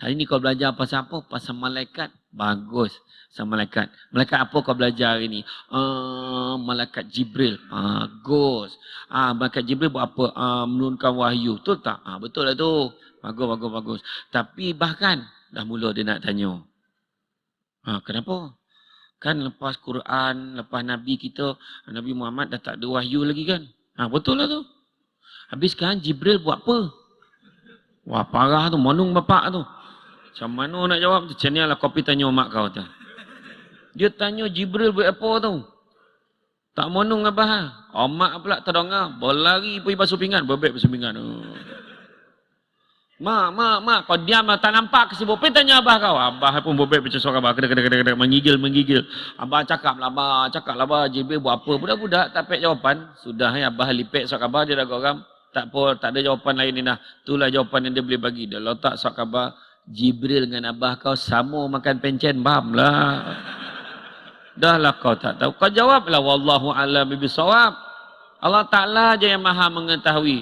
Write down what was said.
Hari ni kau belajar pasal apa? Pasal malaikat. Bagus. Pasal malaikat. Malaikat apa kau belajar hari ni? Malaikat Jibril. Bagus. Malaikat Jibril buat apa? Menurunkan wahyu. Betul tak? Betul lah tu. Bagus, bagus, bagus. Tapi bahkan, dah mula dia nak tanya. Kenapa? Kan lepas Quran, lepas Nabi kita, Nabi Muhammad dah tak ada wahyu lagi kan? Betul lah tu. Habis sekarang Jibril buat apa? Wah, parah tu. Monong bapak tu. Macam mana nak jawab tu? Macam ni lah kopi tanya mak kau tu. Dia tanya Jibril buat apa tu? Tak monong abah. Mak pula terdengar. Berlari pergi basuh pinggan. Berbek basuh pinggan. Mak. Kau diam lah. Tak nampak kesibuk. Pergi tanya abah kau. Abah pun berbek macam suara abah. Kedek. Menggigil. Abah cakap lah abah. Jibril buat apa? Budak-budak tak pek jawapan. Sudah ya abah lipek suara abah. Dia dah geram. Tak apa. Tak ada jawapan lain ni dah. Itulah jawapan yang dia boleh bagi. Dia letak suara abah. Jibril dengan abah kau sama makan pencen, faham lah. Dah lah kau tak tahu. Kau jawablah wallahu a'lam bishawab. Allah Ta'ala je yang maha mengetahui.